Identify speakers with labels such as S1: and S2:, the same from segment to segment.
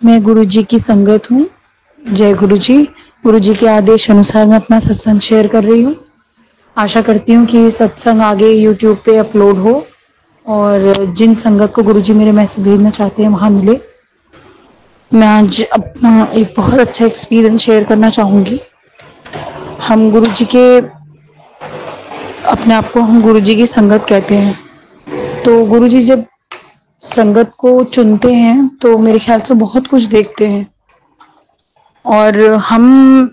S1: मैं गुरुजी की संगत हूँ। जय गुरु जी। गुरु जी के आदेश अनुसार मैं अपना सत्संग शेयर कर रही हूँ। आशा करती हूँ कि सत्संग आगे यूट्यूब पे अपलोड हो और जिन संगत को गुरु जी मेरे मैसेज भेजना चाहते हैं वहाँ मिले। मैं आज अपना एक बहुत अच्छा एक्सपीरियंस शेयर करना चाहूँगी। हम गुरु जी के अपने आप को हम गुरु जी की संगत कहते हैं। तो गुरु जी जब संगत को चुनते हैं तो मेरे ख्याल से बहुत कुछ देखते हैं और हम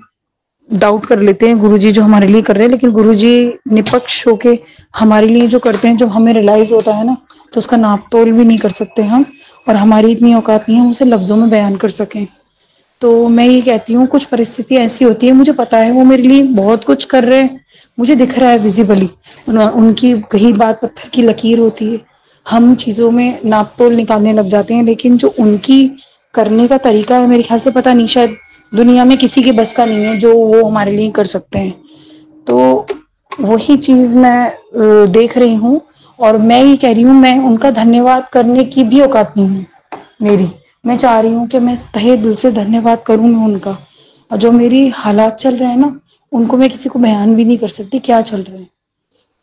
S1: डाउट कर लेते हैं गुरुजी जो हमारे लिए कर रहे हैं, लेकिन गुरुजी निष्पक्ष होके हमारे लिए जो करते हैं, जब हमें रियलाइज होता है ना, तो उसका नाप तोल भी नहीं कर सकते हम। और हमारी इतनी औकात नहीं है उसे लफ्जों में बयान कर सकें। तो मैं ये कहती हूँ, कुछ परिस्थितियां ऐसी होती है, मुझे पता है वो मेरे लिए बहुत कुछ कर रहे हैं, मुझे दिख रहा है विजिबली, उनकी कही बात पत्थर की लकीर होती है। हम चीजों में नाप तोल निकालने लग जाते हैं, लेकिन जो उनकी करने का तरीका है, मेरे ख्याल से पता नहीं, शायद दुनिया में किसी के बस का नहीं है जो वो हमारे लिए कर सकते हैं। तो वही चीज मैं देख रही हूँ और मैं ये कह रही हूँ, मैं उनका धन्यवाद करने की भी औकात नहीं है मेरी। मैं चाह रही हूँ कि मैं तहे दिल से धन्यवाद करूँ मैं उनका। और जो मेरी हालात चल रहे हैं ना, उनको मैं किसी को बयान भी नहीं कर सकती क्या चल रहे हैं।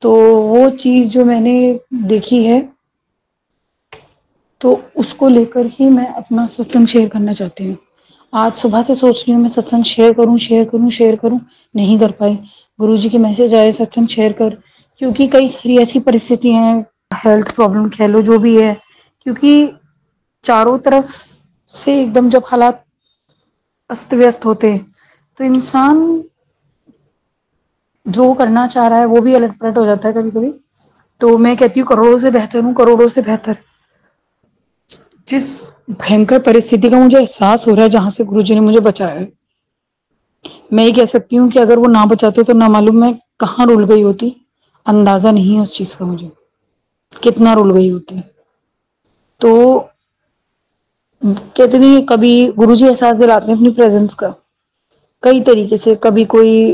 S1: तो वो चीज जो मैंने देखी है, तो उसको लेकर ही मैं अपना सत्संग शेयर करना चाहती हूँ। आज सुबह से सोच रही हूँ मैं सत्संग शेयर करूँ शेयर करूँ शेयर करूँ, नहीं कर पाई। गुरुजी के मैसेज आए सत्संग शेयर कर, क्योंकि कई सारी ऐसी परिस्थिति हैं, हेल्थ प्रॉब्लम कह लो, जो भी है, क्योंकि चारों तरफ से एकदम जब हालात अस्त व्यस्त होते हैं तो इंसान जो करना चाह रहा है वो भी अलट पलट हो जाता है कभी कभी। तो मैं कहती हूँ करोड़ों से बेहतर हूँ, करोड़ों से बेहतर। जिस भयंकर परिस्थिति का मुझे एहसास हो रहा है जहां से गुरुजी ने मुझे बचाया है, मैं ये कह सकती हूँ कि अगर वो ना बचाते तो ना मालूम मैं कहाँ रुल गई होती। अंदाजा नहीं है उस चीज का मुझे, कितना रुल गई होती। तो कहते नहीं, कभी गुरुजी एहसास दिलाते हैं अपनी प्रेजेंस का कई तरीके से। कभी कोई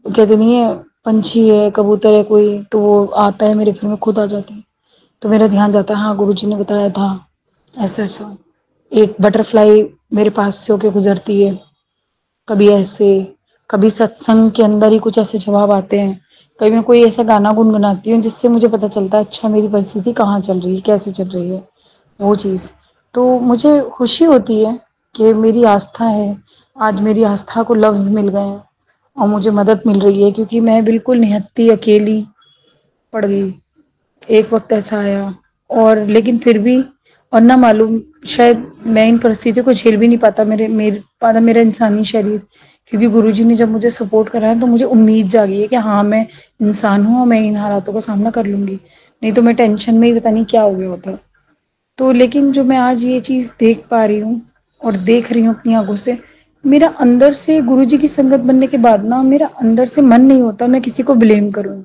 S1: कहते नहीं है, पंछी है, कबूतर है कोई, तो वो आता है मेरे घर में, खुद आ जाते हैं, तो मेरा ध्यान जाता है, हाँ गुरुजी ने बताया था ऐसा ऐसा। एक बटरफ्लाई मेरे पास से होके गुजरती है, कभी ऐसे, कभी सत्संग के अंदर ही कुछ ऐसे जवाब आते हैं, कभी मैं कोई ऐसा गाना गुनगुनाती हूँ जिससे मुझे पता चलता है अच्छा मेरी परिस्थिति कहाँ चल रही है, कैसे चल रही है वो चीज़। तो मुझे खुशी होती है कि मेरी आस्था है, आज मेरी आस्था को लफ्ज मिल गए हैं और मुझे मदद मिल रही है, क्योंकि मैं बिल्कुल निहत्ती अकेली पड़ गई। एक वक्त ऐसा आया, और लेकिन फिर भी, और ना मालूम, शायद मैं इन परिस्थितियों को झेल भी नहीं पाता, मेरा इंसानी शरीर। क्योंकि गुरुजी ने जब मुझे सपोर्ट करा है तो मुझे उम्मीद जागी है कि हाँ मैं इंसान हूँ और मैं इन हालातों का सामना कर लूंगी, नहीं तो मैं टेंशन में ही पता नहीं क्या हो गया होता। तो लेकिन जो मैं आज ये चीज देख पा रही हूँ और देख रही हूँ अपनी आंखों से, मेरा अंदर से गुरुजी की संगत बनने के बाद ना, मेरा अंदर से मन नहीं होता मैं किसी को ब्लेम करूँ।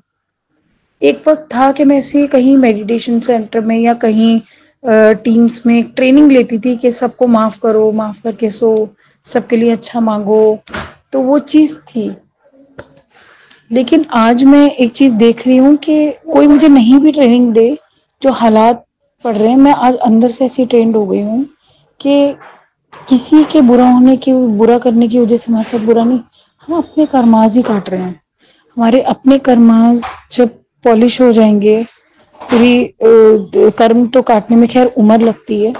S1: एक वक्त था कि मैं ऐसे कहीं मेडिटेशन सेंटर में या कहीं टीम्स में ट्रेनिंग लेती थी कि सबको माफ करो, माफ करके सो, सबके लिए अच्छा मांगो, तो वो चीज थी। लेकिन आज मैं एक चीज देख रही हूँ कि कोई मुझे नहीं भी ट्रेनिंग दे, जो हालात पड़ रहे हैं, मैं आज अंदर से ऐसी ट्रेंड हो गई हूँ कि किसी के बुरा होने की, बुरा करने की वजह से हमारे साथ बुरा नहीं, हम अपने कर्माज ही काट रहे हैं। हमारे अपने कर्माज जब पॉलिश हो जाएंगे, पूरी कर्म तो काटने में खैर उम्र लगती है,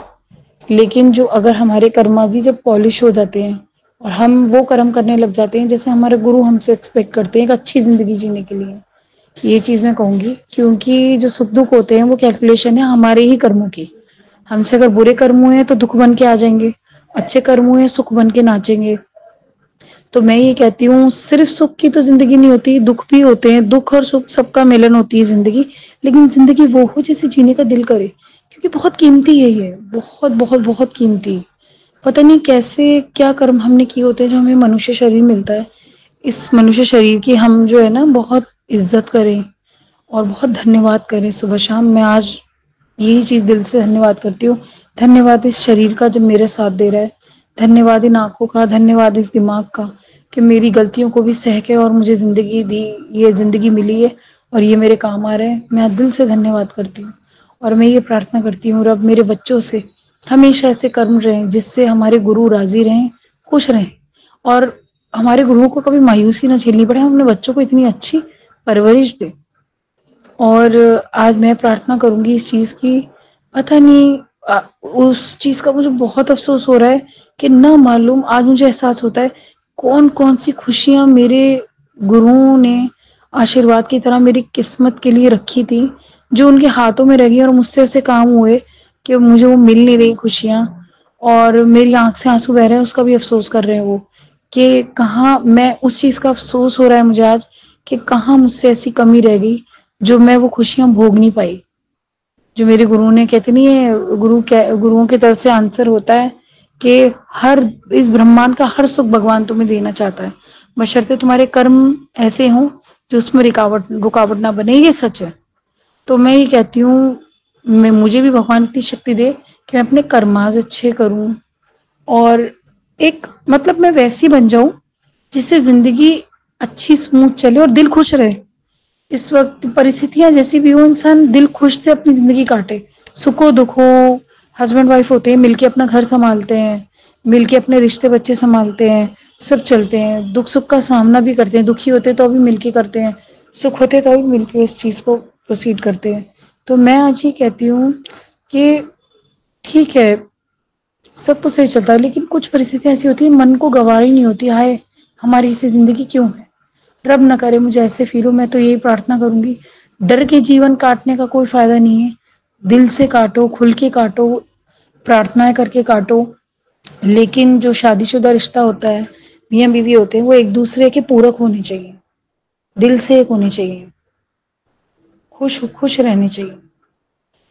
S1: लेकिन जो अगर हमारे कर्माजी जब पॉलिश हो जाते हैं और हम वो कर्म करने लग जाते हैं जैसे हमारे गुरु हमसे एक्सपेक्ट करते हैं एक अच्छी जिंदगी जीने के लिए, ये चीज मैं कहूंगी। क्योंकि जो सुख दुख होते हैं वो कैलकुलेशन है हमारे ही कर्मों की। हमसे अगर बुरे कर्म हुए हैं तो दुख बन के आ जाएंगे, अच्छे कर्म हुए सुख बन के नाचेंगे। तो मैं ये कहती हूँ, सिर्फ सुख की तो जिंदगी नहीं होती, दुख भी होते हैं, दुख और सुख सबका मिलन होती है जिंदगी। लेकिन जिंदगी वो हो जिसे जीने का दिल करे, क्योंकि बहुत कीमती है ये, बहुत बहुत बहुत कीमती। पता नहीं कैसे क्या कर्म हमने किए होते हैं जो हमें मनुष्य शरीर मिलता है। इस मनुष्य शरीर की हम जो है ना बहुत इज्जत करें और बहुत धन्यवाद करें सुबह शाम। मैं आज यही चीज दिल से धन्यवाद करती हूँ। धन्यवाद इस शरीर का जब मेरे साथ दे रहा है, धन्यवाद इन आंखों का, धन्यवाद इस दिमाग का कि मेरी गलतियों को भी सह के और मुझे जिंदगी दी, ये जिंदगी मिली है और ये मेरे काम आ रहे हैं। मैं दिल से धन्यवाद करती हूँ और मैं ये प्रार्थना करती हूँ रब मेरे बच्चों से हमेशा ऐसे कर्म रहें जिससे हमारे गुरु राजी रहें, खुश रहें, और हमारे गुरुओं को कभी मायूसी ना झेलनी पड़े। हम अपने बच्चों को इतनी अच्छी परवरिश दें। और आज मैं प्रार्थना करूंगी इस चीज की। पता नहीं उस चीज का मुझे बहुत अफसोस हो रहा है कि ना मालूम, आज मुझे एहसास होता है कौन कौन सी खुशियां मेरे गुरुओं ने आशीर्वाद की तरह मेरी किस्मत के लिए रखी थी, जो उनके हाथों में रह गई और मुझसे ऐसे काम हुए कि मुझे वो मिल नहीं रही खुशियां, और मेरी आंख से आंसू बह रहे हैं। उसका भी अफसोस कर रहे हैं वो कि कहाँ, मैं उस चीज का अफसोस हो रहा है मुझे आज कि कहाँ मुझसे ऐसी कमी रह गई जो मैं वो खुशियां भोग नहीं पाई। जो मेरे गुरु ने, कहते नहीं है, गुरुओं की तरफ से आंसर होता है कि हर इस ब्रह्मांड का हर सुख भगवान तुम्हें देना चाहता है, बशर्ते तुम्हारे कर्म ऐसे हों जो उसमें रुकावट ना बने। ये सच है। तो मैं ये कहती हूँ, मैं मुझे भी भगवान इतनी शक्ति दे कि मैं अपने कर्माज अच्छे करूं, और एक मतलब मैं वैसी बन जाऊं जिससे जिंदगी अच्छी स्मूथ चले और दिल खुश रहे। इस वक्त परिस्थितियां जैसी भी हो, इंसान दिल खुश से अपनी जिंदगी काटे। सुखो दुखो, हस्बैंड वाइफ होते हैं, मिलके अपना घर संभालते हैं, मिलके अपने रिश्ते बच्चे संभालते हैं, सब चलते हैं, दुख सुख का सामना भी करते हैं, दुखी होते तो भी मिलके करते हैं, सुख होते तो भी मिलके इस चीज को प्रोसीड करते हैं। तो मैं आज ये कहती हूँ कि ठीक है, सब तो सही चलता है, लेकिन कुछ परिस्थितियां ऐसी होती है मन को गवार ही नहीं होती, हाय हमारी ऐसी जिंदगी क्यों है। रब ना करे मुझे ऐसे फील हो। मैं तो यही प्रार्थना करूंगी, डर के जीवन काटने का कोई फायदा नहीं है। दिल से काटो, खुल के काटो, प्रार्थनाएं करके काटो। लेकिन जो शादीशुदा रिश्ता होता है, मियां बीवी होते हैं, वो एक दूसरे के पूरक होने चाहिए, दिल से एक होने चाहिए, खुश खुश रहने चाहिए।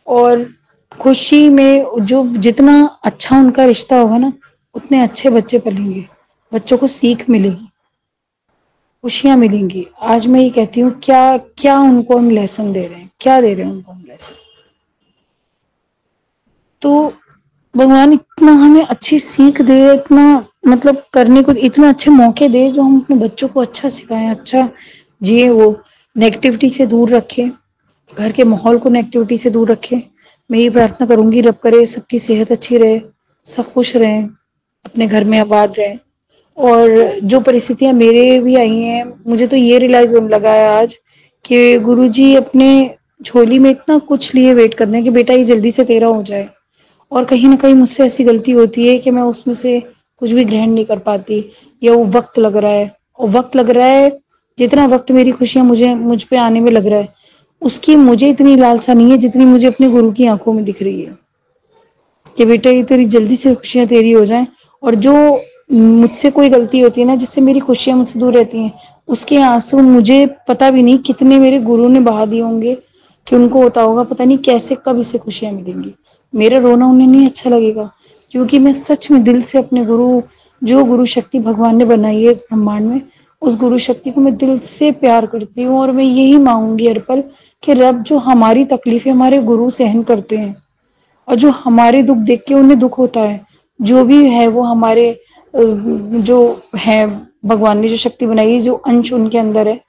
S1: और खुशी में जो जितना अच्छा उनका रिश्ता होगा ना, उतने अच्छे बच्चे पलेंगे, बच्चों को सीख मिलेगी, खुशियां मिलेंगी। आज मैं ये कहती हूँ, क्या क्या उनको हम लेसन दे रहे हैं, क्या दे रहे हैं उनको हम लेसन। तो भगवान इतना हमें अच्छी सीख दे, इतना मतलब करने को, इतना अच्छे मौके दे जो हम अपने बच्चों को अच्छा सिखाएं, अच्छा जिए, वो नेगेटिविटी से दूर रखें, घर के माहौल को नेगेटिविटी से दूर रखें। मैं ये प्रार्थना करूंगी, रब करे सबकी सेहत अच्छी रहे, सब खुश रहें, अपने घर में आबाद रहें। और जो परिस्थितियां मेरे भी आई हैं, मुझे तो ये रियलाइज होने लगा है आज कि गुरुजी अपने झोली में इतना कुछ लिए वेट कर रहे हैं कि बेटा ये जल्दी से तेरा हो जाए। और कहीं ना कहीं मुझसे ऐसी गलती होती है कि मैं उसमें से कुछ भी ग्रहण नहीं कर पाती, या वो वक्त लग रहा है, और वक्त लग रहा है, जितना वक्त मेरी खुशियां मुझ पे आने में लग रहा है, उसकी मुझे इतनी लालसा नहीं है जितनी मुझे अपने गुरु की आंखों में दिख रही है कि बेटा ये तेरी जल्दी से खुशियां तेरी हो जाएं। और जो मुझसे कोई गलती होती है ना, जिससे मेरी खुशियां मुझसे दूर रहती हैं, उसके आंसू मुझे पता भी नहीं कितने मेरे गुरु ने बहा दिए होंगे, कि उनको होता होगा पता नहीं कैसे कब इसे खुशियां मिलेंगी। मेरा रोना उन्हें नहीं अच्छा लगेगा, क्योंकि मैं सच में दिल से अपने गुरु, जो गुरु शक्ति भगवान ने बनाई है इस ब्रह्मांड में, उस गुरु शक्ति को मैं दिल से प्यार करती हूँ। और मैं यही मांगूंगी हर पल कि रब, जो हमारी तकलीफें हमारे गुरु सहन करते हैं, और जो हमारे दुख देख के उन्हें दुख होता है, जो भी है वो हमारे जो है, भगवान ने जो शक्ति बनाई है, जो अंश उनके अंदर है,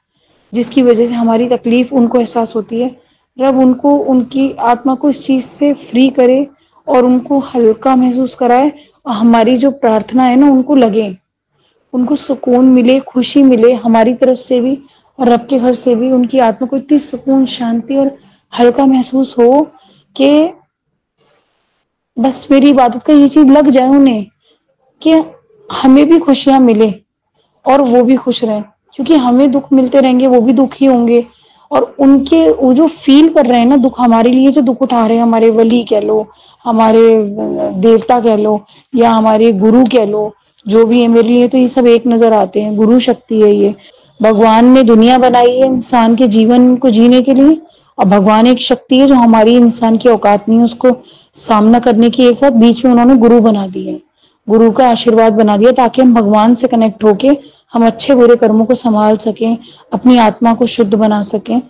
S1: जिसकी वजह से हमारी तकलीफ उनको एहसास होती है, रब उनको, उनकी आत्मा को इस चीज से फ्री करे और उनको हल्का महसूस कराए। और हमारी जो प्रार्थना है ना, उनको लगे, उनको सुकून मिले, खुशी मिले, हमारी तरफ से भी और रब के घर से भी। उनकी आत्मा को इतनी सुकून, शांति और हल्का महसूस हो कि बस मेरी इबादत का ये चीज लग जाए उन्हें, कि हमें भी खुशियां मिले और वो भी खुश रहें। क्योंकि हमें दुख मिलते रहेंगे, वो भी दुखी होंगे, और उनके वो जो फील कर रहे हैं ना दुख हमारे लिए, जो दुख उठा रहे हैं, हमारे वली कह लो, हमारे देवता कह लो, या हमारे गुरु कह लो, जो भी है, मेरे लिए तो ये सब एक नजर आते हैं। गुरु शक्ति है ये। भगवान ने दुनिया बनाई है इंसान के जीवन को जीने के लिए, और भगवान एक शक्ति है जो हमारी इंसान की औकात नहीं है उसको सामना करने की। एक साथ बीच में उन्होंने गुरु बना दिए, गुरु का आशीर्वाद बना दिया, ताकि हम भगवान से कनेक्ट होके हम अच्छे बुरे कर्मों को संभाल सकें, अपनी आत्मा को शुद्ध बना सकें,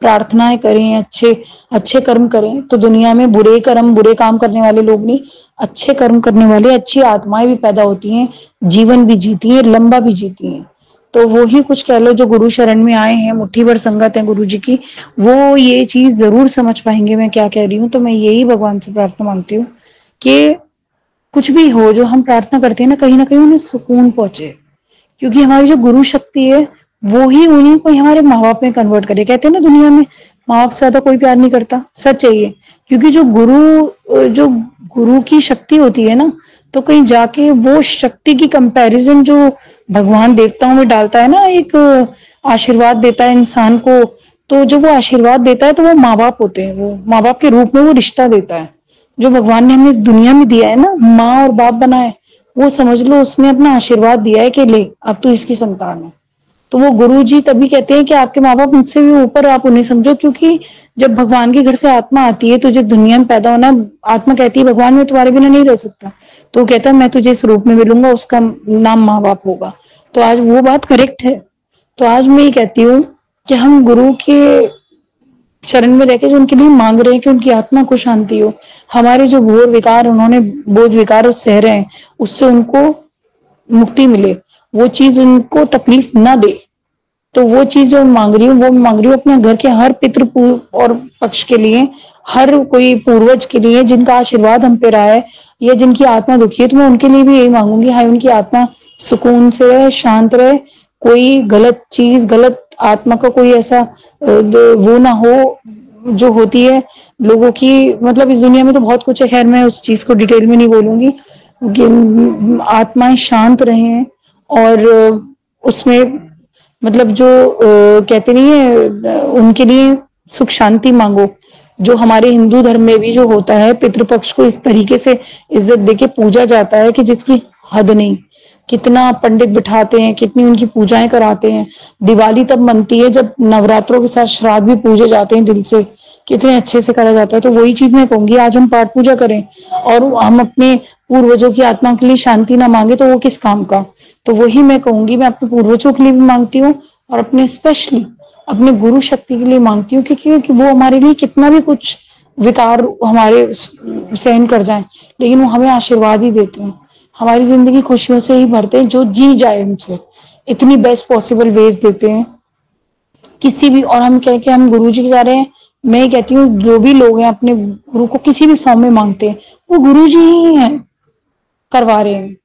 S1: प्रार्थनाएं करें, अच्छे अच्छे कर्म करें। तो दुनिया में बुरे कर्म, बुरे काम करने वाले लोग नहीं, अच्छे कर्म करने वाले अच्छी आत्माएं भी पैदा होती हैं, जीवन भी जीती हैं, लंबा भी जीती हैं। तो वो ही कुछ कह लो जो गुरु शरण में आए हैं, मुट्ठी भर संगत है गुरु जी की, वो ये चीज जरूर समझ पाएंगे मैं क्या कह रही हूँ। तो मैं यही भगवान से प्रार्थना मांगती हूँ कि कुछ भी हो जो हम प्रार्थना करते हैं ना कहीं उन्हें सुकून पहुंचे, क्योंकि हमारी जो गुरु शक्ति है वो ही उन्हीं को हमारे माँ बाप में कन्वर्ट करे। कहते हैं ना दुनिया में माँ बाप से ज्यादा कोई प्यार नहीं करता, सच है ये। क्योंकि जो गुरु की शक्ति होती है ना, तो कहीं जाके वो शक्ति की कंपैरिजन जो भगवान देवताओं में डालता है ना, एक आशीर्वाद देता है इंसान को, तो जो वो आशीर्वाद देता है तो वो माँ बाप होते हैं, वो माँ बाप के रूप में वो रिश्ता देता है जो भगवान ने हमें इस दुनिया में दिया है ना, माँ और बाप बनाए, वो समझ लो उसने अपना आशीर्वाद दिया है कि ले अब तू इसकी संतान है। तो वो गुरु जी तभी कहते हैं कि आपके माँ बाप मुझसे भी ऊपर, आप उन्हें समझो, क्योंकि जब भगवान के घर से आत्मा आती है, तुझे दुनिया में पैदा होना, आत्मा कहती है भगवान मैं तुम्हारे बिना नहीं रह सकता, तो कहता है मैं तुझे इस रूप में मिलूंगा, उसका नाम माँ बाप होगा। तो आज वो बात करेक्ट है। तो आज मैं ये कहती हूँ कि हम गुरु के शरण में रहकर जो उनके लिए मांग रहे हैं कि उनकी आत्मा को शांति हो, हमारे जो घोर विकार उन्होंने बोझ विकार सह रहे हैं उससे उनको मुक्ति मिले, वो चीज उनको तकलीफ ना दे। तो वो चीज जो मांग रही हूँ वो मांग रही हूँ अपने घर के हर पितृ और पक्ष के लिए, हर कोई पूर्वज के लिए जिनका आशीर्वाद हम पे रहा है या जिनकी आत्मा दुखी है, तो मैं उनके लिए भी यही मांगूंगी, हाय उनकी आत्मा सुकून से रहे, शांत रहे, कोई गलत चीज, गलत आत्मा का कोई ऐसा वो ना हो जो होती है लोगों की। मतलब इस दुनिया में तो बहुत कुछ है, खैर मैं उस चीज को डिटेल में नहीं बोलूंगी कि आत्माएं शांत रहे और उसमें मतलब जो कहते नहीं है उनके लिए सुख शांति मांगो। जो हमारे हिंदू धर्म में भी जो होता है, पितृपक्ष को इस तरीके से इज्जत देके पूजा जाता है कि जिसकी हद नहीं। कितना पंडित बिठाते हैं, कितनी उनकी पूजाएं कराते हैं। दिवाली तब मनती है जब नवरात्रों के साथ श्राद्ध भी पूजे जाते हैं दिल से, कितने अच्छे से करा जाता है। तो वही चीज मैं कहूंगी, आज हम पाठ पूजा करें और हम अपने पूर्वजों की आत्मा के लिए शांति ना मांगे तो वो किस काम का। तो वही मैं कहूंगी, मैं अपने पूर्वजों के लिए भी मांगती हूँ और अपने स्पेशली अपने गुरु शक्ति के लिए मांगती हूँ, क्योंकि वो हमारे लिए कितना भी कुछ विकार हमारे सहन कर जाएं, लेकिन वो हमें आशीर्वाद ही देते हैं, हमारी जिंदगी खुशियों से ही भरते हैं, जो जी जाए हमसे इतनी बेस्ट पॉसिबल वेज देते हैं किसी भी। और हम कह के हम गुरु जी के जा रहे हैं, मैं ये कहती हूँ जो भी लोग हैं अपने गुरु को किसी भी फॉर्म में मांगते हैं, वो गुरु जी ही हैं करवा रहे हैं।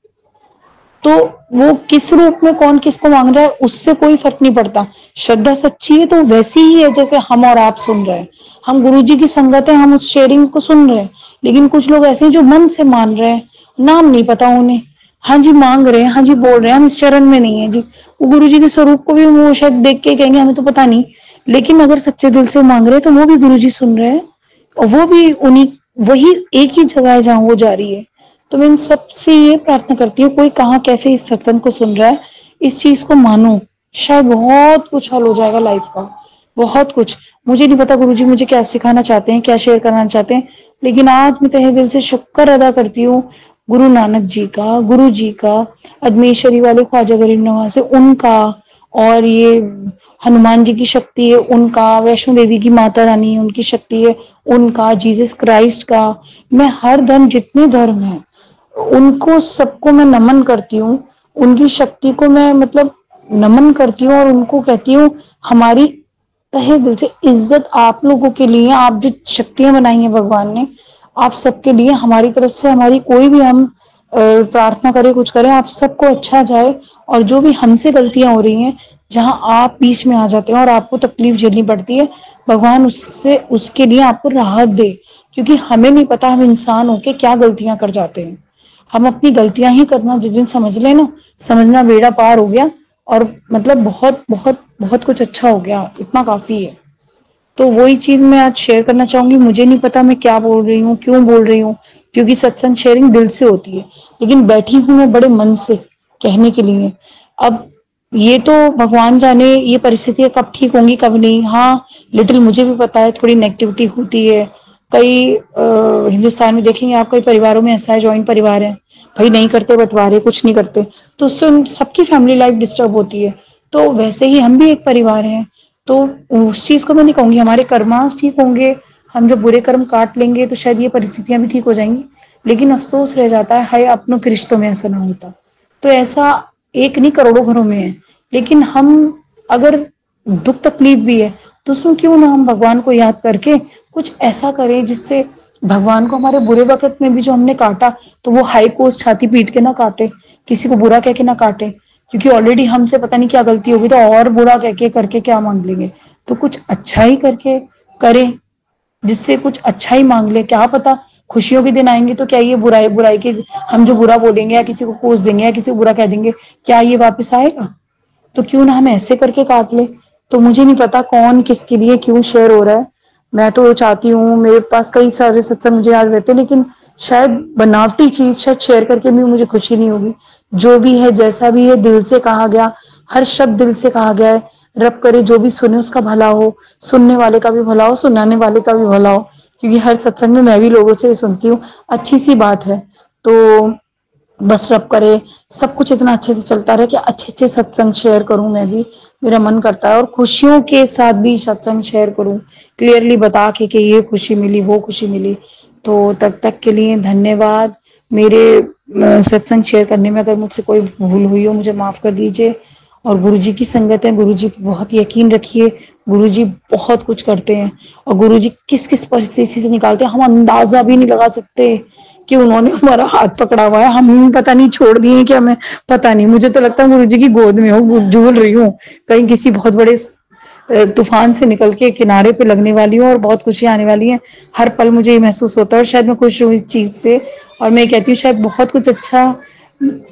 S1: तो वो किस रूप में कौन किसको मांग रहा है उससे कोई फर्क नहीं पड़ता। श्रद्धा सच्ची है तो वैसी ही है जैसे हम और आप सुन रहे हैं, हम गुरु जी की संगत है, हम उस शेयरिंग को सुन रहे हैं। लेकिन कुछ लोग ऐसे हैं जो मन से मान रहे हैं, नाम नहीं पता उन्हें, हाँ जी मांग रहे हैं, हाँ जी बोल रहे हैं, हम इस चरण में नहीं है जी। वो गुरु जी के स्वरूप को भी वो शायद देख के कहेंगे हमें तो पता नहीं, लेकिन अगर सच्चे दिल से मांग रहे हैं तो वो भी गुरु जी सुन रहे हैं और वो भी उन्हीं वही एक ही जगह है जहां वो जा रही है। तो मैं इन सबसे ये प्रार्थना करती हूँ, कोई कहाँ कैसे इस सत्संग को सुन रहा है, इस चीज को मानो, शायद बहुत कुछ हल हो जाएगा लाइफ का, बहुत कुछ। मुझे नहीं पता गुरुजी मुझे क्या सिखाना चाहते हैं, क्या शेयर करना चाहते हैं, लेकिन आज मैं तहे दिल से शुक्र अदा करती हूँ गुरु नानक जी का, गुरु जी का, अजमेर वाले ख्वाजा गरीब नवाज से उनका, और ये हनुमान जी की शक्ति है उनका, वैष्णो देवी की माता रानी उनकी शक्ति है उनका, जीसस क्राइस्ट का। मैं हर धर्म जितने धर्म है उनको सबको मैं नमन करती हूँ, उनकी शक्ति को मैं मतलब नमन करती हूँ और उनको कहती हूँ हमारी तहे दिल से इज्जत आप लोगों के लिए। आप जो शक्तियां बनाई हैं भगवान ने आप सबके लिए, हमारी तरफ से हमारी कोई भी हम प्रार्थना करें कुछ करें आप सबको अच्छा जाए। और जो भी हमसे गलतियां हो रही हैं जहां आप बीच में आ जाते हैं और आपको तकलीफ झेलनी पड़ती है, भगवान उससे उसके लिए आपको राहत दे, क्योंकि हमें नहीं पता हम इंसान होके क्या गलतियां कर जाते हैं। हम अपनी गलतियां ही करना जिस दिन समझ लेना, समझना बेड़ा पार हो गया और मतलब बहुत बहुत बहुत कुछ अच्छा हो गया, इतना काफी है। तो वही चीज मैं आज शेयर करना चाहूंगी। मुझे नहीं पता मैं क्या बोल रही हूँ, क्यों बोल रही हूँ, क्योंकि सत्संग शेयरिंग दिल से होती है, लेकिन बैठी हूं मैं बड़े मन से कहने के लिए। अब ये तो भगवान जाने ये परिस्थितियां कब ठीक होंगी कब नहीं। हाँ लिटिल मुझे भी पता है थोड़ी नेगेटिविटी होती है, कई हिंदुस्तान में देखेंगे आप, कई परिवारों में ऐसा है, ज्वाइंट परिवार है, भाई नहीं करते बंटवारे, कुछ नहीं करते, तो उससे सबकी फैमिली लाइफ डिस्टर्ब होती है। तो वैसे ही हम भी एक परिवार हैं, तो उस चीज को मैं नहीं कहूंगी हमारे कर्मांश ठीक होंगे, हम जो बुरे कर्म काट लेंगे तो शायद ये परिस्थितियां भी ठीक हो जाएंगी। लेकिन अफसोस रह जाता है, हाय अपनों के रिश्तों में ऐसा ना होता। तो ऐसा एक नहीं करोड़ों घरों में है, लेकिन हम अगर दुख तकलीफ भी है तो उसमें क्यों ना हम भगवान को याद करके कुछ ऐसा करें जिससे भगवान को हमारे बुरे वक़्त में भी जो हमने काटा, तो वो हाई कोर्ट छाती पीट के ना काटे, किसी को बुरा कह के ना काटे, क्योंकि ऑलरेडी हमसे पता नहीं क्या गलती होगी, तो और बुरा कह के करके क्या माँग लेंगे। तो कुछ अच्छा ही करके करें, जिससे कुछ अच्छा ही माँग लें, क्या पता खुशियों के दिन आएँगे तो क्या ये बुराई बुराई के हम जो बुरा बोलेंगे या किसी को कोस देंगे या किसी को बुरा कह देंगे, क्या ये वापस आएगा? तो क्यों ना हम ऐसे करके काट लें। तो मुझे नहीं पता कौन किसके लिए क्यों शेयर हो रहा है। मैं तो चाहती हूँ, मेरे पास कई सारे सत्संग मुझे याद रहते हैं, लेकिन शायद बनावटी चीज़ शायद शेयर करके भी मुझे खुशी नहीं होगी। जो भी है, जैसा भी है, दिल से कहा गया, हर शब्द दिल से कहा गया है। रब करे जो भी सुने उसका भला हो, सुनने वाले का भी भला हो, सुनाने वाले का भी भला हो। क्योंकि हर सत्संग में मैं भी लोगों से सुनती हूँ, अच्छी सी बात है। तो बस रब करे सब कुछ इतना अच्छे से चलता रहे कि अच्छे-अच्छे सत्संग शेयर करूँ मैं भी, मेरा मन करता है, और खुशियों के साथ भी सत्संग शेयर करूँ, क्लियरली बता के कि ये खुशी मिली, वो खुशी मिली। तो तब तक के लिए धन्यवाद। मेरे सत्संग शेयर करने में अगर मुझसे कोई भूल हुई हो, मुझे माफ़ कर दीजिए। और गुरुजी की संगत है, गुरुजी पे बहुत यकीन रखिए, गुरुजी बहुत कुछ करते हैं, और गुरुजी किस-किस परिस्थिति से निकालते हैं, हम अंदाज़ा भी नहीं लगा सकते कि उन्होंने हमारा हाथ पकड़ा हुआ है, हम पता नहीं छोड़ दिए हैं कि हमें पता नहीं। मुझे तो लगता है गुरुजी की गोद में हूँ, झूल रही हूँ, कहीं किसी बहुत बड़े तूफान से निकल के किनारे पे लगने वाली हूँ, और बहुत खुशियाँ आने वाली हैं। हर पल मुझे ये महसूस होता है, और शायद मैं खुश हूँ इस चीज़ से, और मैं कहती हूँ शायद बहुत कुछ अच्छा,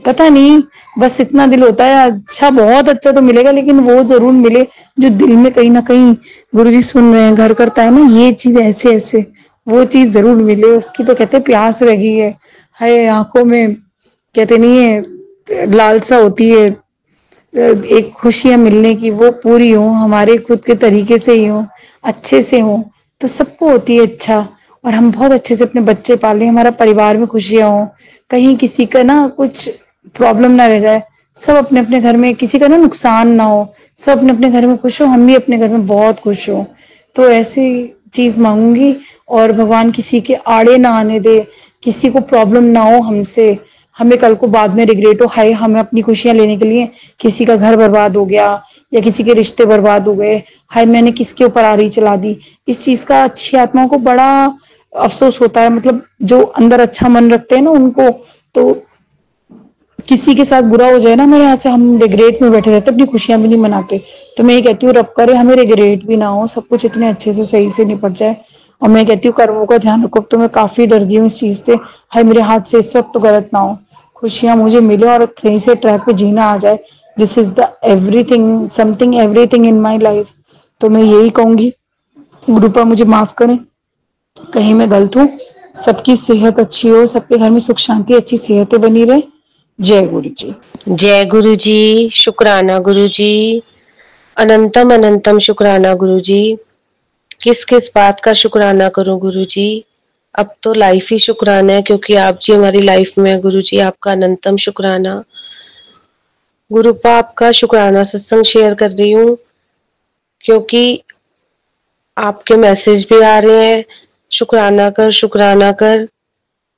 S1: पता नहीं, बस इतना दिल होता है अच्छा, बहुत अच्छा तो मिलेगा, लेकिन वो ज़रूर मिले जो दिल में कहीं न कहीं गुरुजी सुन रहे हैं, घर करता है ना, ये चीज़ ऐसे-ऐसे, वो चीज़ ज़रूर मिले। उसकी तो कहते हैं प्यास लगी है, हाय आँखों में, कहते नहीं है लालसा होती है एक खुशियाँ मिलने की, वो पूरी हो, हमारे खुद के तरीके से ही हो, अच्छे से हो, तो सबको होती है इच्छा। और हम बहुत अच्छे से अपने बच्चे पालें, हमारा परिवार में खुशियाँ हो, कहीं किसी का ना कुछ प्रॉब्लम ना रह जाए, सब अपने-अपने घर में, किसी का ना नुकसान ना हो, सब अपने-अपने घर में खुश हो, हम भी अपने घर में बहुत खुश हो। तो ऐसी चीज़ माँगूँगी, और भगवान किसी के आड़े ना आने दे, किसी को प्रॉब्लम ना हो हमसे, हमें कल को बाद में रिग्रेट हो, हाय हमें अपनी खुशियाँ लेने के लिए किसी का घर बर्बाद हो गया, या किसी के रिश्ते बर्बाद हो गए, हाय मैंने किसके ऊपर आरी चला दी। इस चीज़ का अच्छी आत्माओं को बड़ा अफ़सोस होता है, मतलब जो अंदर अच्छा मन रखते हैं ना उनको, तो किसी के साथ बुरा हो जाए ना मेरे यहाँ से, हम रिग्रेट में बैठे रहते, अपनी खुशियाँ भी नहीं मनाते। तो मैं ये कहती हूँ रब करे हमें रिग्रेट भी ना हो, सब कुछ इतने अच्छे से सही से निपट जाए। और मैं कहती हूँ कर्मों का ध्यान रखो, तो मैं काफ़ी डर गई हूँ इस चीज़ से, हाय मेरे हाथ से इस वक़्त तो गलत ना हो, खुशियाँ मुझे मिले और सही से ट्रैक पे जीना आ जाए। This is the everything, something everything in my life. तो मैं यही कहूँगी, गुरुपा मुझे माफ़ करें, कहीं मैं गलत हूँ। सबकी सेहत अच्छी हो, सबके घर में सुख शांति अच्छी सेहतें बनी रहे। जय गुरु जी।
S2: जय गुरु जी, शुक्राना गुरु जी, अनंतम अनंतम शुक्राना गुरु जी। किस किस बात का शुक्राना करूं गुरु जी, अब तो लाइफ ही शुक्राना है, क्योंकि आप जी हमारी लाइफ में है गुरु जी, आपका अनंतम शुक्राना। गुरुपा आपका शुक्राना सत्संग शेयर कर रही हूँ, क्योंकि आपके मैसेज भी आ रहे हैं, शुक्राना कर शुक्राना कर।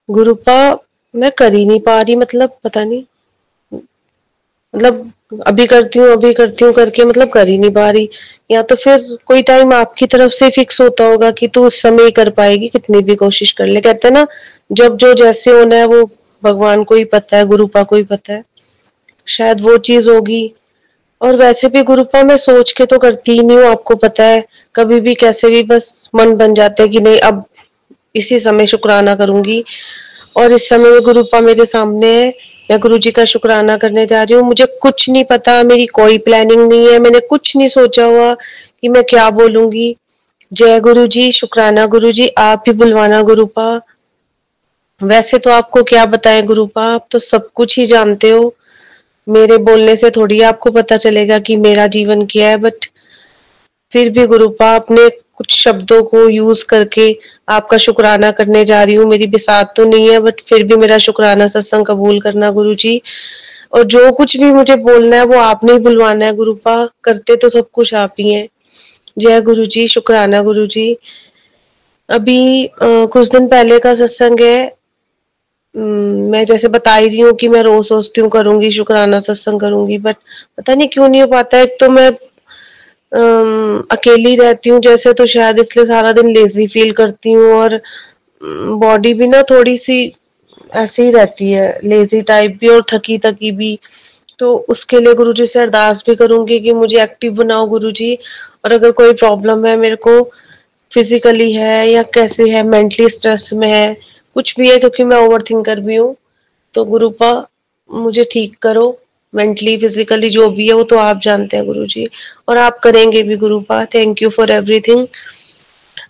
S2: गुरुपा मैं कर ही नहीं पा रही, मतलब पता नहीं, मतलब अभी करती हूँ करके मतलब कर ही नहीं पा रही। या तो फिर कोई टाइम आपकी तरफ से फिक्स होता होगा कि तू उस समय ही कर पाएगी, कितनी भी कोशिश कर ले। कहते हैं ना, जब जो जैसे होना है वो भगवान को ही पता है, गुरुपा को ही पता है, शायद वो चीज होगी। और वैसे भी गुरुपा मैं सोच के तो करती ही नहीं हूँ, आपको पता है, कभी भी कैसे भी बस मन बन जाता है कि नहीं अब इसी समय शुक्राना करूंगी। और इस समय में गुरुपा मेरे सामने है, मैं गुरु जी का शुक्राना करने जा रही हूँ। मुझे कुछ नहीं पता, मेरी कोई प्लानिंग नहीं है, मैंने कुछ नहीं सोचा हुआ कि मैं क्या बोलूंगी। जय गुरु जी, शुक्राना गुरु जी, आप ही बुलवाना गुरुपा। वैसे तो आपको क्या बताएं गुरुपा, आप तो सब कुछ ही जानते हो, मेरे बोलने से थोड़ी आपको पता चलेगा कि मेरा जीवन क्या है। बट फिर भी गुरुपा अपने कुछ शब्दों को यूज करके आपका शुक्राना करने जा रही हूँ। मेरी बिसात तो नहीं है, बट फिर भी मेरा शुक्राना सत्संग कबूल करना गुरु जी। और जो कुछ भी मुझे बोलना है वो आपने ही बुलवाना है गुरुपा, करते तो सब कुछ आप ही हैं। जय गुरु जी, शुक्राना गुरु जी। अभी कुछ दिन पहले का सत्संग है। मैं जैसे बता ही रही हूँ कि मैं रोज सोचती हूँ करूंगी शुक्राना सत्संग करूंगी, बट पता नहीं क्यों नहीं हो पाता। एक तो मैं अकेली रहती हूँ जैसे, तो शायद इसलिए सारा दिन लेजी फील करती हूँ, और बॉडी भी ना थोड़ी सी ऐसे ही रहती है, लेजी टाइप भी और थकी थकी भी। तो उसके लिए गुरुजी से अरदास भी करूंगी कि मुझे एक्टिव बनाओ गुरुजी। और अगर कोई प्रॉब्लम है मेरे को, फिजिकली है या कैसे है, मेंटली स्ट्रेस में है, कुछ भी है, क्योंकि मैं ओवर थिंकर भी हूँ, तो गुरुपा मुझे ठीक करो। मेंटली फिजिकली जो भी है वो तो आप जानते हैं गुरुजी, और आप करेंगे भी गुरुपा। Thank you for everything.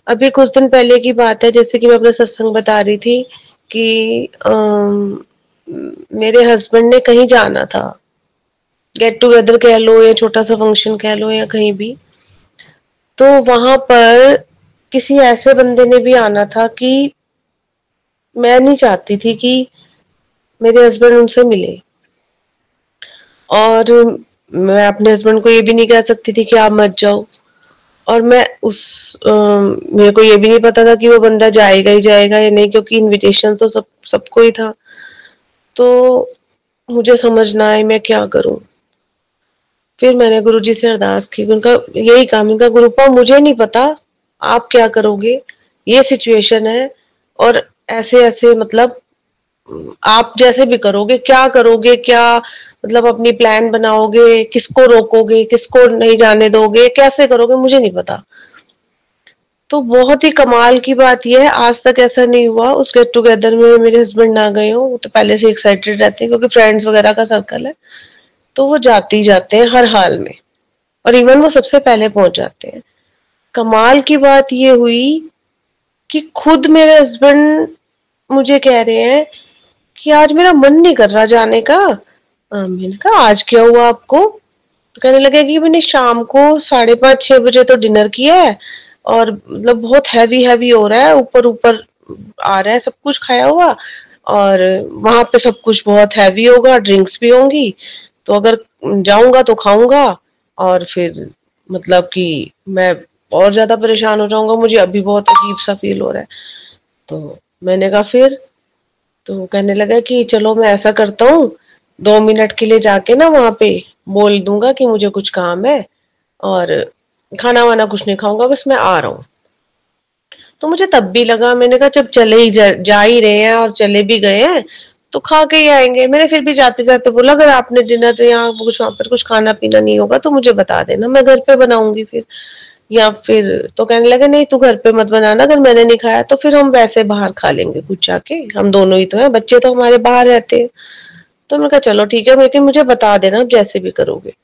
S2: अभी कुछ दिन पहले की बात है, जैसे कि मैं अपना सत्संग बता रही थी कि मेरे हस्बैंड ने कहीं जाना था, गेट टुगेदर कह लो या छोटा सा फंक्शन कह लो या कहीं भी। तो वहां पर किसी ऐसे बंदे ने भी आना था कि मैं नहीं चाहती थी कि मेरे हस्बैंड उनसे मिले, और मैं अपने हस्बैंड को ये भी नहीं कह सकती थी कि आप मत जाओ। और मैं मेरे को ये भी नहीं पता था कि वो बंदा जाएगा ही जाएगा या नहीं, क्योंकि इनविटेशन तो सबको ही था। तो मुझे समझ ना आए मैं क्या करूं। फिर मैंने गुरुजी से अरदास की, उनका यही काम, उनका गुरुपा मुझे नहीं पता आप क्या करोगे, ये सिचुएशन है और ऐसे ऐसे, मतलब आप जैसे भी करोगे, क्या करोगे, क्या मतलब अपनी प्लान बनाओगे, किसको रोकोगे, किसको नहीं जाने दोगे, कैसे करोगे, मुझे नहीं पता। तो बहुत ही कमाल की बात यह है, आज तक ऐसा नहीं हुआ उस गेट टुगेदर में मेरे हस्बैंड ना गए हो। वो तो पहले से एक्साइटेड रहते हैं, क्योंकि फ्रेंड्स वगैरह का सर्कल है, तो वो जाते ही जाते हैं हर हाल में, और इवन वो सबसे पहले पहुंच जाते हैं। कमाल की बात ये हुई कि खुद मेरे हस्बैंड मुझे कह रहे हैं कि आज मेरा मन नहीं कर रहा जाने का। मैंने कहा आज क्या हुआ आपको? तो कहने लगे कि मैंने शाम को 5:30-6 बजे तो डिनर किया है, और मतलब बहुत हैवी हैवी हो रहा है, ऊपर ऊपर आ रहा है सब कुछ खाया हुआ, और वहां पे सब कुछ बहुत हैवी होगा, ड्रिंक्स भी होंगी, तो अगर जाऊंगा तो खाऊंगा, और फिर मतलब कि मैं और ज्यादा परेशान हो जाऊंगा, मुझे अभी बहुत अजीब सा फील हो रहा है। तो मैंने कहा फिर, तो कहने लगा कि चलो मैं ऐसा करता हूँ, 2 मिनट के लिए जाके ना वहां पे बोल दूंगा कि मुझे कुछ काम है, और खाना वाना कुछ नहीं खाऊंगा, बस मैं आ रहा हूँ। तो मुझे तब भी लगा, मैंने कहा जब चले ही जा ही रहे हैं और चले भी गए हैं तो खा के ही आएंगे। मैंने फिर भी जाते जाते बोला, अगर आपने डिनर या कुछ वहां पर कुछ खाना पीना नहीं होगा तो मुझे बता देना, मैं घर पे बनाऊंगी फिर, या फिर। तो कहने लगे नहीं तू घर पे मत बनाना, अगर मैंने नहीं खाया तो फिर हम वैसे बाहर खा लेंगे कुछ जाके, हम दोनों ही तो हैं, बच्चे तो हमारे बाहर रहते हैं। तो मैंने कहा चलो ठीक है, लेकिन मुझे बता देना आप जैसे भी करोगे।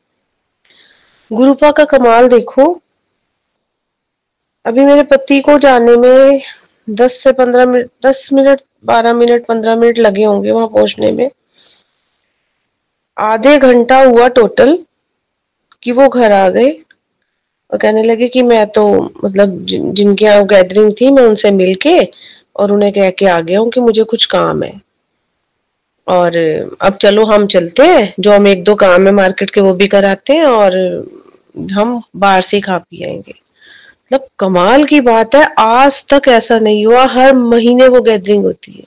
S2: गुरुपा का कमाल देखो, अभी मेरे पति को जाने में 10 से 15 मिनट, 10 मिनट, 12 मिनट, 15 मिनट लगे होंगे वहां पहुंचने में। आधे घंटा हुआ टोटल कि वो घर आ गए, और कहने लगे कि मैं तो मतलब जिनके यहाँ गैदरिंग थी मैं उनसे मिलके और उन्हें कह के आ गया हूँ कि मुझे कुछ काम है, और अब चलो हम चलते हैं, जो हम एक दो काम है मार्केट के वो भी कराते हैं, और हम बाहर से खा पी आएंगे। मतलब कमाल की बात है, आज तक ऐसा नहीं हुआ, हर महीने वो गैदरिंग होती है,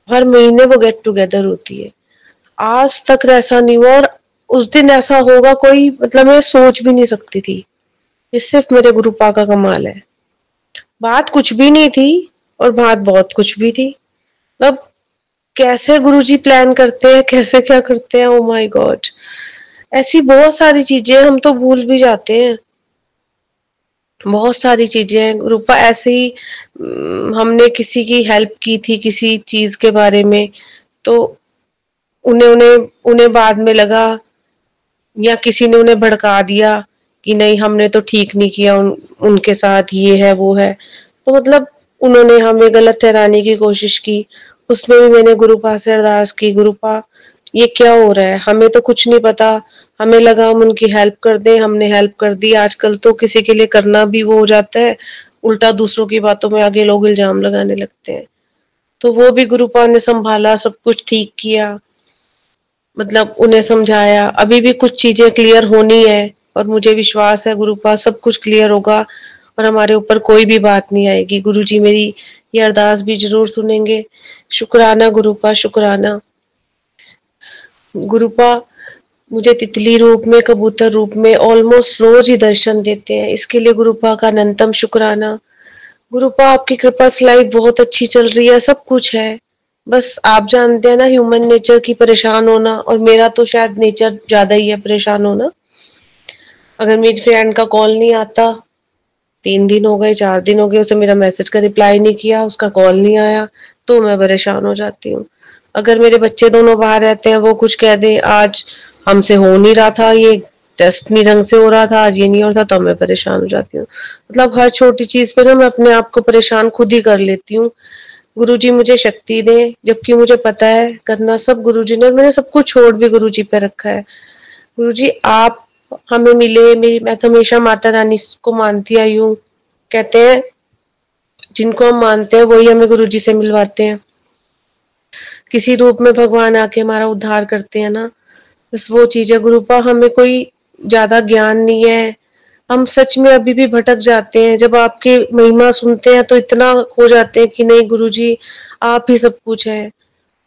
S2: हर महीने वो गेट टुगेदर होती है, आज तक ऐसा नहीं हुआ। और उस दिन ऐसा होगा कोई, मतलब मैं सोच भी नहीं सकती थी। ये सिर्फ मेरे गुरुपा का कमाल है। बात कुछ भी नहीं थी और बात बहुत कुछ भी थी। मतलब कैसे गुरुजी प्लान करते हैं, कैसे क्या करते हैं, ओ माय गॉड। ऐसी बहुत सारी चीजें हम तो भूल भी जाते हैं, बहुत सारी चीजें हैं रूपा। ऐसे ही हमने किसी की हेल्प की थी किसी चीज के बारे में, तो उन्हें उन्हें उन्हें बाद में लगा, या किसी ने उन्हें भड़का दिया कि नहीं हमने तो ठीक नहीं किया, उनके साथ ये है वो है, तो मतलब उन्होंने हमें गलत ठहराने की कोशिश की। उसमें भी मैंने गुरुपा से अरदास की, गुरुपा ये क्या हो रहा है, हमें तो कुछ नहीं पता, हमें लगा हम उनकी हेल्प कर दें, हमने हेल्प कर दी। आजकल तो किसी के लिए करना भी वो हो जाता है, उल्टा दूसरों की बातों में आगे लोग इल्जाम लगाने लगते हैं। तो वो भी गुरुपा ने संभाला, सब कुछ ठीक किया, मतलब उन्हें समझाया। अभी भी कुछ चीजें क्लियर होनी है, और मुझे विश्वास है गुरुपा सब कुछ क्लियर होगा, और हमारे ऊपर कोई भी बात नहीं आएगी। गुरुजी मेरी ये अरदास भी जरूर सुनेंगे। शुक्राना गुरुपा, शुक्राना। गुरुपा मुझे तितली रूप में, कबूतर रूप में ऑलमोस्ट रोज ही दर्शन देते हैं, इसके लिए गुरुपा का अनंतम शुक्राना। गुरुपा आपकी कृपा से लाइफ बहुत अच्छी चल रही है, सब कुछ है। बस आप जानते हैं ना ह्यूमन नेचर की परेशान होना, और मेरा तो शायद नेचर ज्यादा ही है परेशान होना। अगर मेरी फ्रेंड का कॉल नहीं आता, 3 दिन हो गए 4 दिन हो गए उसे मेरा मैसेज का रिप्लाई नहीं किया, उसका कॉल नहीं आया, तो मैं परेशान हो जाती हूँ। अगर मेरे बच्चे दोनों बाहर रहते हैं, वो कुछ कह दे, आज हमसे हो नहीं रहा था ये टेस्ट, नहीं ढंग से हो रहा था, आज ये नहीं हो रहा था, तो मैं परेशान हो जाती हूँ। मतलब हर छोटी चीज पे ना मैं अपने आप को परेशान खुद ही कर लेती हूँ। गुरुजी मुझे शक्ति दे, जबकि मुझे पता है करना सब गुरुजी ने, और मैंने सब कुछ छोड़ भी गुरुजी पे रखा है। गुरुजी आप हमें मिले, मेरी मैं तो हमेशा माता रानी को मानती आई हूँ। कहते हैं जिनको हम मानते हैं वही हमें गुरुजी से मिलवाते हैं, किसी रूप में भगवान आके हमारा उद्धार करते हैं ना, बस वो चीज है। गुरुपा हमें कोई ज्यादा ज्ञान नहीं है, हम सच में अभी भी भटक जाते हैं। जब आपकी महिमा सुनते हैं तो इतना खो जाते हैं कि नहीं गुरुजी आप ही सब कुछ है।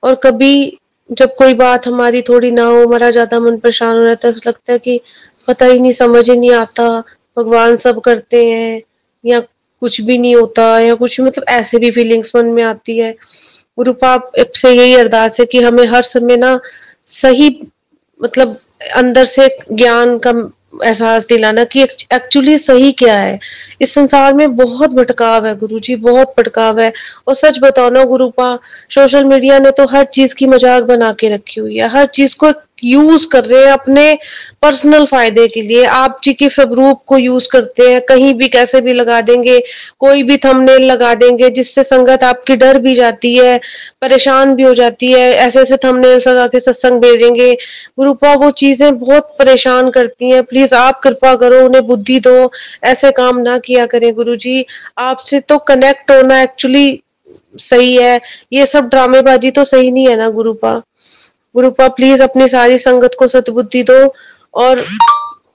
S2: और कभी जब कोई बात हमारी थोड़ी ना हो, हमारा ज्यादा मन परेशान हो रहता है, ऐसा लगता है कि पता ही नहीं, समझ ही नहीं आता, भगवान सब करते हैं या कुछ भी नहीं होता, या कुछ मतलब ऐसे भी फीलिंग्स मन में आती है। गुरुपा आपसे यही अरदास है कि हमें हर समय ना सही, मतलब अंदर से ज्ञान का एहसास दिलाना कि एक्चुअली सही क्या है। इस संसार में बहुत भटकाव है गुरुजी, बहुत भटकाव है। और सच बताओ ना गुरुपा, सोशल मीडिया ने तो हर चीज की मजाक बना के रखी हुई है, हर चीज को यूज कर रहे हैं अपने पर्सनल फायदे के लिए। आप जी के स्वरूप को यूज करते हैं, कहीं भी कैसे भी लगा देंगे, कोई भी थंबनेल लगा देंगे जिससे संगत आपकी डर भी जाती है, परेशान भी हो जाती है। ऐसे ऐसे थंबनेल लगा के सत्संग भेजेंगे। गुरुपा वो चीजें बहुत परेशान करती हैं, प्लीज आप कृपा करो, उन्हें बुद्धि दो, ऐसे काम ना किया करें गुरुजी। आपसे तो कनेक्ट होना एक्चुअली सही है, ये सब ड्रामेबाजी तो सही नहीं है ना गुरुपा। गुरुपा प्लीज अपनी सारी संगत को सद्बुद्धि दो, और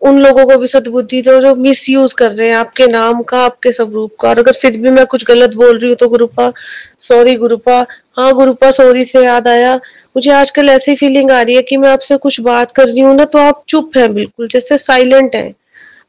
S2: उन लोगों को भी सद्बुद्धि दो जो मिस यूज कर रहे हैं आपके नाम का, आपके स्वरूप का। और अगर फिर भी मैं कुछ गलत बोल रही हूँ तो गुरुपा सॉरी गुरुपा। हाँ गुरुपा, सॉरी से याद आया, मुझे आजकल ऐसी फीलिंग आ रही है कि मैं आपसे कुछ बात कर रही हूँ ना तो आप चुप है, बिल्कुल जैसे साइलेंट है,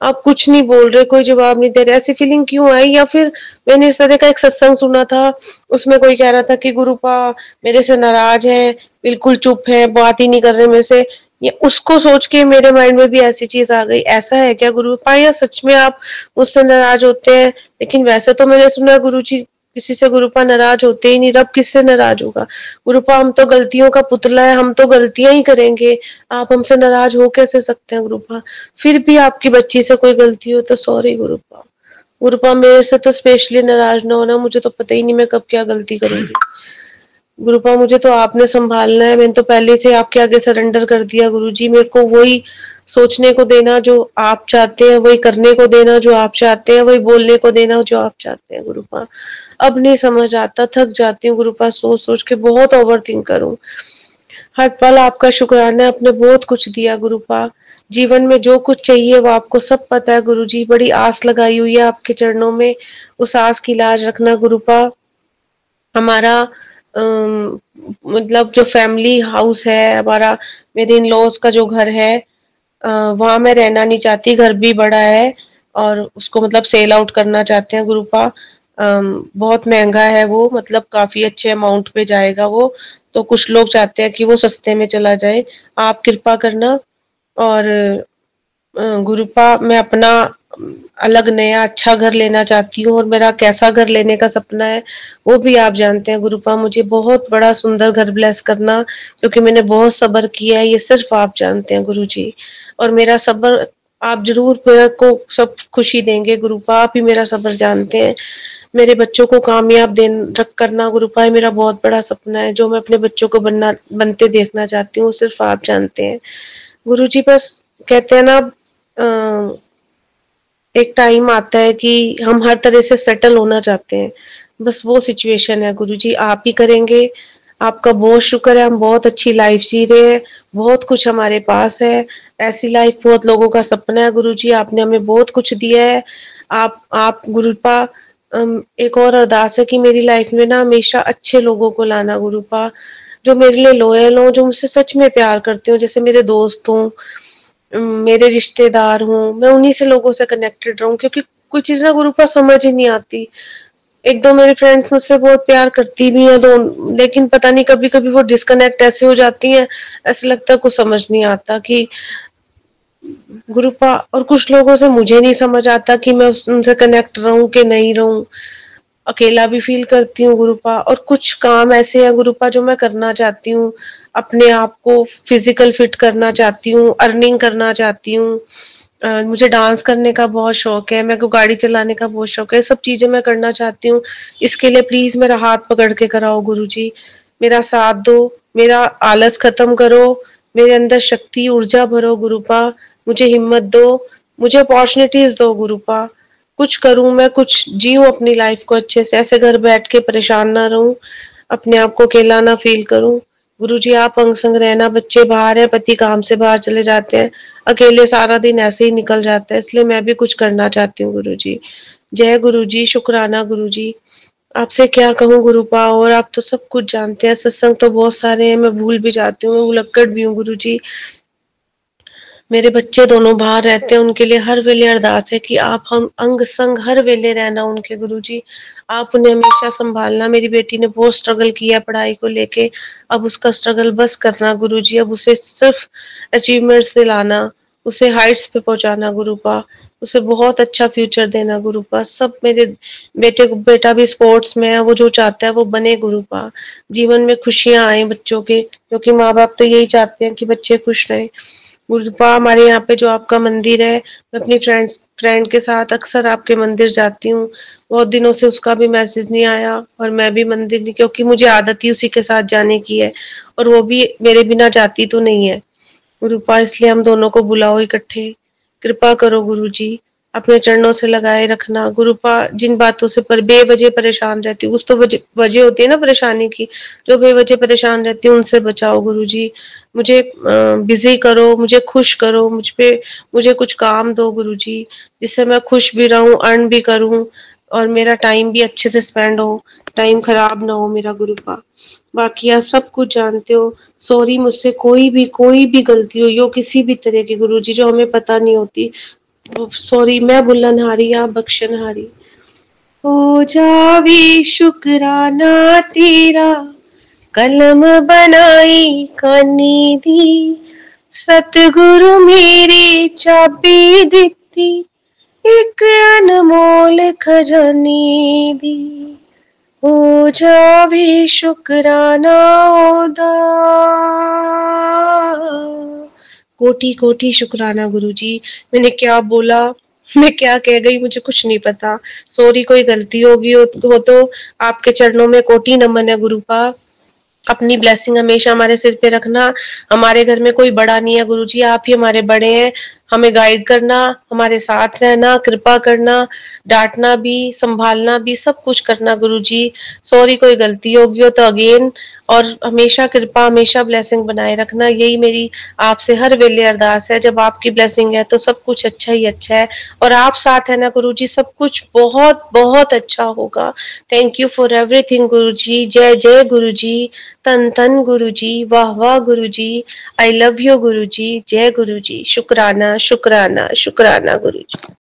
S2: आप कुछ नहीं बोल रहे, कोई जवाब नहीं दे रहे। ऐसी फीलिंग क्यों आई? या फिर मैंने इस तरह का एक सत्संग सुना था, उसमें कोई कह रहा था कि गुरुपा मेरे से नाराज है, बिल्कुल चुप है, बात ही नहीं कर रहे मेरे से, ये उसको सोच के मेरे माइंड में भी ऐसी चीज आ गई। ऐसा है क्या गुरुपा, या सच में आप मुझसे नाराज होते हैं? लेकिन वैसे तो मैंने सुना गुरुजी किसी से गुरुपा नाराज होते ही नहीं, रब किससे नाराज होगा? गुरुपा हम तो गलतियों का पुतला है, हम तो गलतियां ही करेंगे, आप हमसे नाराज हो कैसे सकते हैं गुरुपा? फिर भी आपकी बच्ची से कोई गलती हो तो सॉरी गुरुपा। गुरुपा मेरे से तो स्पेशली नाराज ना होना, मुझे तो पता ही नहीं मैं कब क्या गलती करूंगी। गुरुपा मुझे तो आपने संभालना है, मैंने तो पहले से आपके आगे सरेंडर कर दिया गुरुजी। मेरे को वही सोचने को देना जो आप चाहते हैं, वही करने को देना जो आप चाहते हैं, वही बोलने को देना जो आप चाहते हैं गुरुपा। अब नहीं समझ आता, थक जाती हूँ गुरुपा, सोच सोच के बहुत ओवर थिंक करूं। हर पल आपका शुक्राना है, आपने बहुत कुछ दिया गुरुपा। जीवन में जो कुछ चाहिए वो आपको सब पता है गुरुजी, बड़ी आस लगाई हुई है आपके चरणों में, उस आस की लाज रखना गुरुपा। हमारा मतलब जो फैमिली हाउस है हमारा, मेरे इन लॉज का जो घर है, वहां मैं रहना नहीं चाहती, घर भी बड़ा है और उसको मतलब सेल आउट करना चाहते हैं गुरुपा। बहुत महंगा है वो, मतलब काफी अच्छे अमाउंट पे जाएगा वो, तो कुछ लोग चाहते हैं कि वो सस्ते में चला जाए। आप कृपा करना। और गुरुपा मैं अपना अलग नया अच्छा घर लेना चाहती हूँ, और मेरा कैसा घर लेने का सपना है वो भी आप जानते हैं गुरुपा। मुझे बहुत बड़ा सुंदर घर ब्लेस करना, क्योंकि मैंने बहुत सब्र किया है, ये सिर्फ आप जानते हैं गुरुजी। और मेरा सब्र आप जरूर मेरे को सब खुशी देंगे गुरुपा, आप ही मेरा सब्र जानते हैं। मेरे बच्चों को कामयाब रख करना गुरुपा मेरा बहुत बड़ा सपना है, जो मैं अपने बच्चों को बनते देखना चाहती हूँ सिर्फ आप जानते हैं गुरुजी। बस कहते हैं ना, एक टाइम आता है कि हम हर तरह से सेटल होना चाहते हैं, बस वो सिचुएशन है गुरुजी, आप ही करेंगे। आपका बहुत शुक्र है, हम बहुत अच्छी लाइफ जी रहे हैं, बहुत कुछ हमारे पास है। ऐसी लाइफ बहुत लोगों का सपना है गुरुजी, आपने हमें बहुत कुछ दिया है। आप गुरुपा एक और अरदास है कि मेरी लाइफ में ना हमेशा अच्छे लोगों को लाना गुरुपा, जो मेरे लिए लॉयल हो, जो मुझसे सच में प्यार करते हो, जैसे मेरे दोस्त हों, मेरे रिश्तेदार हूँ, मैं उन्हीं से लोगों से कनेक्टेड रहूं, क्योंकि कुछ चीज ना गुरुपा समझ ही नहीं आती। एक दो मेरी फ्रेंड्स मुझसे बहुत प्यार करती भी हैं, तो लेकिन पता नहीं कभी कभी वो डिस्कनेक्ट ऐसे हो जाती हैं, ऐसा लगता है कुछ समझ नहीं आता कि गुरुपा। और कुछ लोगों से मुझे नहीं समझ आता कि मैं उनसे कनेक्ट रहूं कि नहीं रहूं, अकेला भी फील करती हूँ गुरुपा। और कुछ काम ऐसे हैं गुरुपा जो मैं करना चाहती हूँ, अपने आप को फिजिकल फिट करना चाहती हूँ, अर्निंग करना चाहती हूँ। मुझे डांस करने का बहुत शौक है, मेरे को गाड़ी चलाने का बहुत शौक है, सब चीजें मैं करना चाहती हूँ। इसके लिए प्लीज मेरा हाथ पकड़ के कराओ गुरुजी, मेरा साथ दो, मेरा आलस खत्म करो, मेरे अंदर शक्ति ऊर्जा भरो गुरुपा, मुझे हिम्मत दो, मुझे अपॉर्चुनिटीज दो गुरुपा, कुछ करूं मैं, कुछ जीऊं अपनी लाइफ को अच्छे से, ऐसे घर बैठ के परेशान ना रहूं, अपने आप को अकेला ना फील करूं। गुरुजी आप अंग संग रहना, बच्चे बाहर है, पति काम से बाहर चले जाते हैं, अकेले सारा दिन ऐसे ही निकल जाता है, इसलिए मैं भी कुछ करना चाहती हूँ गुरुजी। जय गुरुजी, शुक्राना गुरुजी। आपसे क्या कहूँ गुरुपा, और आप तो सब कुछ जानते हैं, सत्संग तो बहुत सारे हैं, मैं भूल भी जाती हूँ, मैं भुलक्कड़ भी हूँ गुरुजी। मेरे बच्चे दोनों बाहर रहते हैं, उनके लिए हर वेले अरदास है कि आप हम अंग संग हर वेले रहना उनके गुरुजी, आप उन्हें हमेशा संभालना। मेरी बेटी ने बहुत स्ट्रगल किया पढ़ाई को लेके, अब उसका स्ट्रगल बस करना गुरुजी, अब उसे सिर्फ अचीवमेंट्स दिलाना, उसे हाइट्स पे पहुंचाना गुरुपा, उसे बहुत अच्छा फ्यूचर देना गुरुपा। सब मेरे बेटे को, बेटा भी स्पोर्ट्स में है, वो जो चाहता है वो बने गुरुपा, जीवन में खुशियां आए बच्चों के, क्योंकि माँ बाप तो यही चाहते हैं कि बच्चे खुश रहें गुरुपा। हमारे यहाँ पे जो आपका मंदिर है, मैं अपनी फ्रेंड के साथ अक्सर आपके मंदिर जाती हूँ, बहुत दिनों से उसका भी मैसेज नहीं आया, और मैं भी मंदिर नहीं, क्योंकि मुझे आदत ही उसी के साथ जाने की है, और वो भी मेरे बिना जाती तो नहीं है गुरुपा, इसलिए हम दोनों को बुलाओ इकट्ठे, कृपा करो गुरुजी, अपने चरणों से लगाए रखना गुरुपा। जिन बातों से पर बेवजह परेशान रहती हूँ, कुछ तो वजह होती है ना परेशानी की, जो बेवजह परेशान रहती हूँ उनसे बचाओ गुरुजी, मुझे बिजी करो, मुझे खुश करो, मुझ पे मुझे कुछ काम दो गुरुजी, जिससे मैं खुश भी रहूं, अर्न भी करूं, और मेरा टाइम भी अच्छे से स्पेंड हो, टाइम खराब ना हो मेरा गुरुपा। बाकी आप सब कुछ जानते हो, सॉरी मुझसे कोई भी गलती हुई हो किसी भी तरह की गुरुजी, जो हमें पता नहीं होती, सॉरी, मैं भुलनहारी, आप बख्शनहारी। हो जावे शुक्राना तेरा, कलम बनाई कानी दी, सतगुरु मेरे चाबी दिती, एक अनमोल खजाने दी, हो जावे शुक्राना ओदा। कोटि कोटि शुक्राना गुरुजी। मैंने क्या बोला, मैं क्या कह गई, मुझे कुछ नहीं पता, सॉरी, कोई गलती होगी हो तो आपके चरणों में कोटि नमन है गुरुपा। अपनी ब्लेसिंग हमेशा हमारे सिर पे रखना, हमारे घर में कोई बड़ा नहीं है गुरुजी, आप ही हमारे बड़े हैं, हमें गाइड करना, हमारे साथ रहना, कृपा करना, डांटना भी, संभालना भी, सब कुछ करना गुरुजी। सॉरी कोई गलती होगी हो तो अगेन, और हमेशा कृपा, हमेशा ब्लेसिंग बनाए रखना, यही मेरी आपसे हर वेले अरदास है। जब आपकी ब्लेसिंग है तो सब कुछ अच्छा ही अच्छा है, और आप साथ है ना गुरुजी, सब कुछ बहुत बहुत अच्छा होगा। थैंक यू फॉर एवरीथिंग गुरुजी। जय जय गुरुजी, तन तन गुरुजी, वाह वाह गुरुजी, आई लव यू गुरुजी, जय गुरुजी, शुक्राना शुक्राना शुक्राना गुरुजी।